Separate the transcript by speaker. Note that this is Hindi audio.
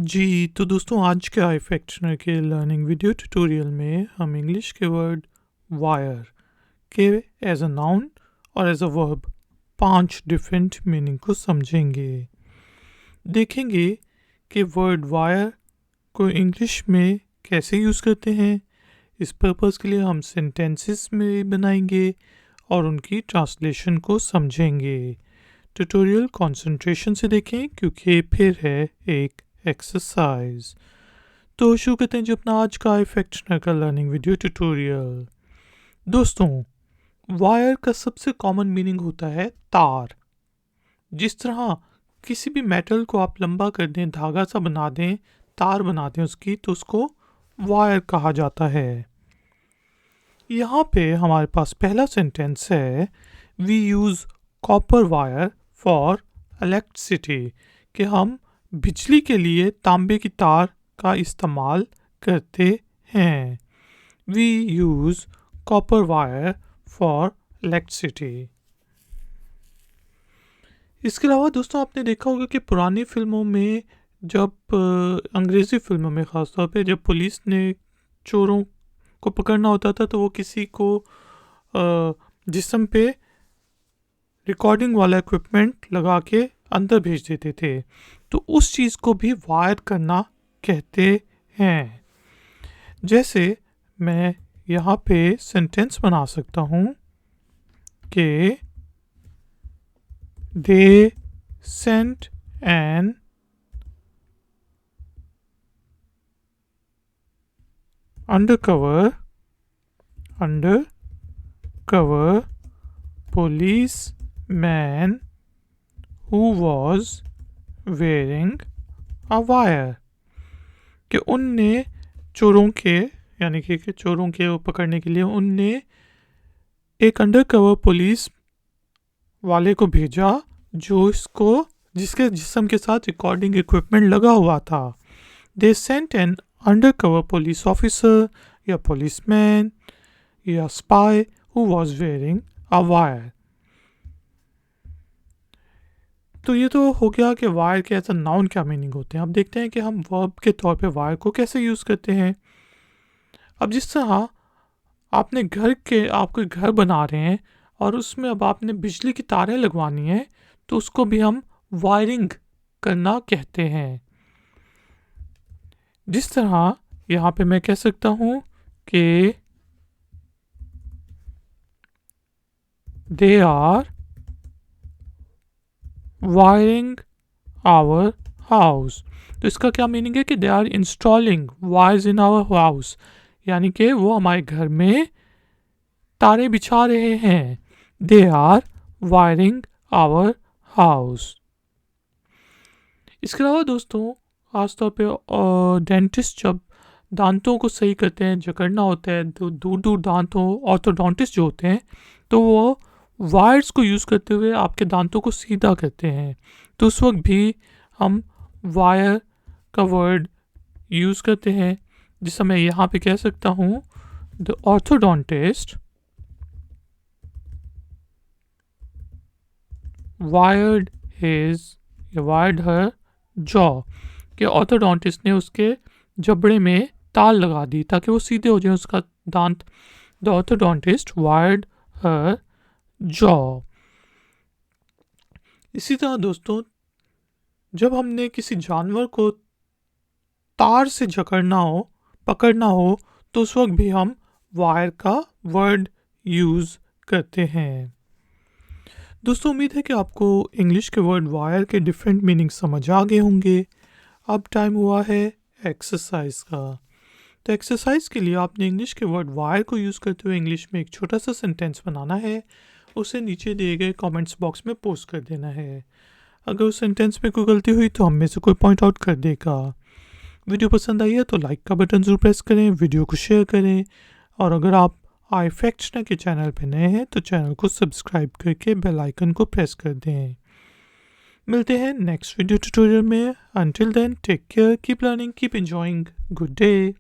Speaker 1: जी, तो दोस्तों आज के iFactner के लर्निंग वीडियो ट्यूटोरियल में हम इंग्लिश के वर्ड वायर के एज अ नाउन और as a verb 5 different meaning को समझेंगे। देखेंगे कि वर्ड वायर को इंग्लिश में कैसे यूज़ करते हैं। इस पर्पज़ के लिए हम सेंटेंसेस में बनाएंगे और उनकी ट्रांसलेशन को समझेंगे। ट्यूटोरियल कंसंट्रेशन से देखें क्योंकि फिर है एक एक्सरसाइज। तो शुरू करते हैं जो अपना आज का इफेक्टनर का लर्निंग वीडियो ट्यूटोरियल। दोस्तों, वायर का सबसे कॉमन मीनिंग होता है तार। जिस तरह किसी भी मेटल को आप लंबा कर दें, धागा सा बना दें, तार बना दें उसकी, तो उसको वायर कहा जाता है। यहाँ पे हमारे पास पहला सेंटेंस है, we use copper wire for electricity, कि हम बिजली के लिए तांबे की तार का इस्तेमाल करते हैं। We use copper wire for electricity. इसके अलावा दोस्तों आपने देखा होगा कि पुरानी फिल्मों में जब अंग्रेज़ी फिल्मों में ख़ासतौर पे जब पुलिस ने चोरों को पकड़ना होता था तो वो किसी को जिस्म पे रिकॉर्डिंग वाला इक्विपमेंट लगा के अंदर भेज देते थे, तो उस चीज़ को भी वायर करना कहते हैं। जैसे मैं यहाँ पे सेंटेंस बना सकता हूँ कि they sent an undercover policeman who was wearing a wire, कि उनने चोरों के यानी कि चोरों के पकड़ने के लिए उनने एक अंडरकवर पुलिस वाले को भेजा जो जिसके जिस्म के साथ रिकॉर्डिंग इक्विपमेंट लगा हुआ था। They sent an undercover police officer या पुलिसमैन या spy who was wearing a wire. तो ये तो हो गया कि वायर के एज अ नाउन क्या मीनिंग होते हैं। अब देखते हैं कि हम वर्ब के तौर पे वायर को कैसे यूज़ करते हैं। अब जिस तरह आप कोई घर बना रहे हैं और उसमें अब आपने बिजली की तारें लगवानी है, तो उसको भी हम वायरिंग करना कहते हैं। जिस तरह यहाँ पे मैं कह सकता हूँ कि they are wiring our house, तो इसका क्या मीनिंग है कि they are installing wires in our house, यानी कि वो हमारे घर में तारे बिछा रहे हैं। They are wiring our house. इसके अलावा दोस्तों खासतौर पे डेंटिस्ट जब दांतों को सही करते हैं, जकड़ना होता है, तो दूर दूर दांत हो, ऑर्थोडोंटिस्ट जो होते हैं, तो वो वायर्स को यूज़ करते हुए आपके दांतों को सीधा करते हैं। तो उस वक्त भी हम वायर का वर्ड यूज़ करते हैं। जिससे मैं यहाँ पे कह सकता हूँ the orthodontist wired her jaw, कि ऑर्थोडोंटिस्ट ने उसके जबड़े में तार लगा दी ताकि वो सीधे हो जाए उसका दांत। The orthodontist wired her jaw. इसी तरह दोस्तों जब हमने किसी जानवर को तार से पकड़ना हो, तो उस वक्त भी हम वायर का वर्ड यूज़ करते हैं। दोस्तों उम्मीद है कि आपको इंग्लिश के वर्ड वायर के डिफरेंट मीनिंग समझ आ गए होंगे। अब टाइम हुआ है एक्सरसाइज का। तो एक्सरसाइज के लिए आपने इंग्लिश के वर्ड वायर को यूज़ करते हुए इंग्लिश में एक छोटा सा सेंटेंस बनाना है। उसे नीचे दिए गए कमेंट्स बॉक्स में पोस्ट कर देना है। अगर उस सेंटेंस में कोई गलती हुई तो हम में से कोई पॉइंट आउट कर देगा। वीडियो पसंद आई है तो लाइक का बटन ज़रूर प्रेस करें, वीडियो को शेयर करें, और अगर आप iFactner के चैनल पर नए हैं तो चैनल को सब्सक्राइब करके बेल आइकन को प्रेस कर दें। मिलते हैं नेक्स्ट वीडियो ट्यूटोरियल में। Until then take care, keep learning, keep enjoying, good day.